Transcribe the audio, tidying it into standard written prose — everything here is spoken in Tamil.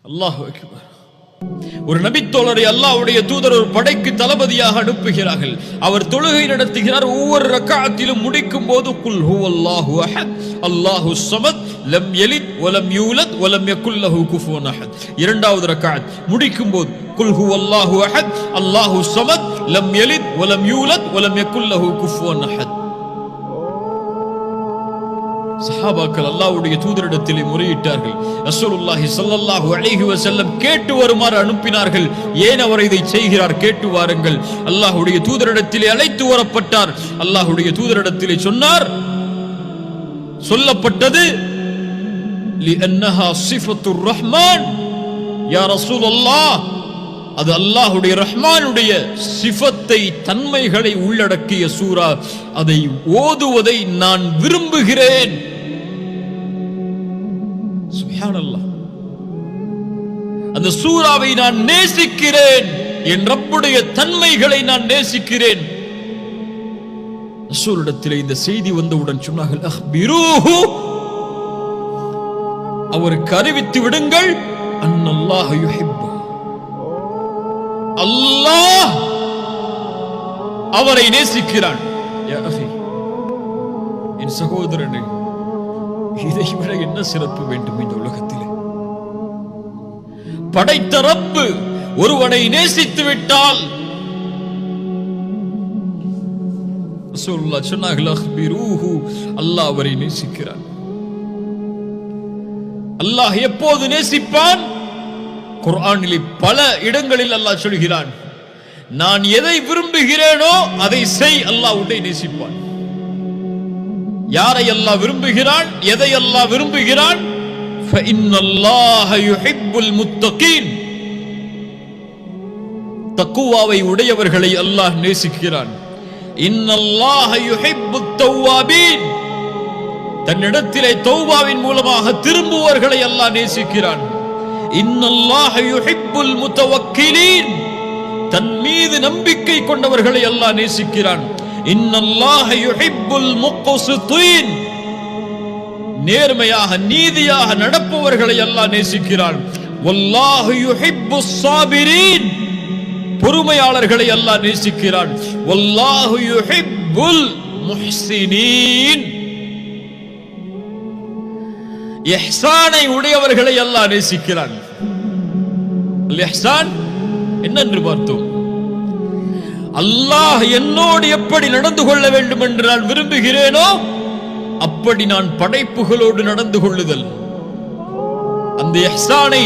அல்லாஹ் அக்பர். ஒரு நபித்தோழரை அல்லாஹ்வுடைய தூதர் ஒரு படைக்கு தளபதியாக அனுப்புகிறார்கள். அவர் தொழுகை நடத்துகிறார். ஒவ்வொரு ரக்அத்திலும் முடிக்கும் போது குல் ஹுவல்லாஹு அஹத் அல்லாஹுஸ் ஸமத் லம் யலித் வலம் யூலத் வலம் யகுல் லஹு குஃபுவன் அஹத். இரண்டாவது ரக்அத் முடிக்கும் போது குல் ஹுவல்லாஹு அஹத் அல்லாஹுஸ் ஸமத் லம் யலித் வலம் யூலத் வலம் யகுல் லஹு குஃபுவன் அஹத். சஹாபாக்கள் அல்லாஹ்வுடைய தூதரிடத்திலே முறையிட்டார்கள். ரசூலுல்லாஹி ஸல்லல்லாஹு அலைஹி வஸல்லம் கேட்டு வருமாறு அனுப்பினார்கள். ஏன் அவர் இதை செய்கிறார், கேட்டு வாருங்கள். அல்லாஹ்வுடைய தூதரிடத்திலே அழைத்து வரப்பட்டார். அல்லாஹ்வுடைய தூதரிடத்திலே சொன்னார், சொல்லப்பட்டது லிஅன்னஹா சிஃபத்துர் ரஹ்மான். யா ரசூலல்லாஹ், அது அல்லாஹ்வுடைய ரஹ்மானுடைய சிஃபத்தை, தன்மைகளை உள்ளடக்கிய சூரா. அதை ஓதுவதை நான் விரும்புகிறேன். சுப்ஹானல்லாஹ். அந்த சூராவை நான் நேசிக்கிறேன். என் ரப்புடைய தன்மைகளை நான் நேசிக்கிறேன். ரசூலுல்லாஹ்விடத்தில் இந்த செய்தி வந்தவுடன் சொன்னார்கள், அக்பிரூஹு, அவருக்கு அறிவித்து விடுங்கள், அன்னல்லாஹ யுஹிப்பு, அல்லாஹ் அவரை நேசிக்கிறான். யா அஃபி, என் சகோதரனே, இதை விட என்ன சிறப்பு வேண்டும் இந்த உலகத்திலே? படைத்த ரப்பு ஒருவனை நேசித்து விட்டால் ரசூலுல்லாஹ் சொன்னார்கள், அக்பிரூஹு, அல்லாஹ் அவரை நேசிக்கிறான். அல்லாஹ் எப்போது நேசிப்பான்? குர்ஆனிலே பல இடங்களில் அல்லாஹ் சொல்கிறான், நான் எதை விரும்புகிறேனோ அதை செய், அல்லாஹ் உன்னை நேசிப்பான். யாரை அல்லாஹ் விரும்புகிறான், எதை அல்லாஹ் விரும்புகிறான்? ஃபஇன்னல்லாஹ யுஹிப்புல் முத்தகீன், தக்வாவை உடையவர்களை அல்லாஹ் நேசிக்கிறான். இன்னல்லாஹ யுஹிப்புத் தவ்வாபீன், தன்னிடத்திலே தௌபாவின் மூலமாக திரும்புவர்களை அல்லாஹ் நேசிக்கிறான். இன்னல்லாஹ யுஹிப்புல் முத்தவக்கிலீன், தன் மீது நம்பிக்கை கொண்டவர்களை அல்லாஹ் நேசிக்கிறான். இன்னல்லாஹ யுஹிப்புல் முக்ஸிதீன், நேர்மையாக நீதியாக நடப்பவர்களை அல்லாஹ் நேசிக்கிறான். வல்லாஹு யுஹிப்புஸ் ஸாபிரீன், பொறுமையாளர்களை அல்லாஹ் நேசிக்கிறான். வல்லாஹு யுஹிப்புல் முஹ்ஸினீன், இஹ்சானை உடையவர்களை அல்லாஹ் நேசிக்கிறான். இஹ்சான் என்னென்று பார்த்தோம்? அல்லாஹ் என்னோடு எப்படி நடந்து கொள்ள வேண்டும் என்று நான் விரும்புகிறேனோ அப்படி நான் படைப்புகளோடு நடந்து கொள்ளுதல். அந்த இஹ்சானை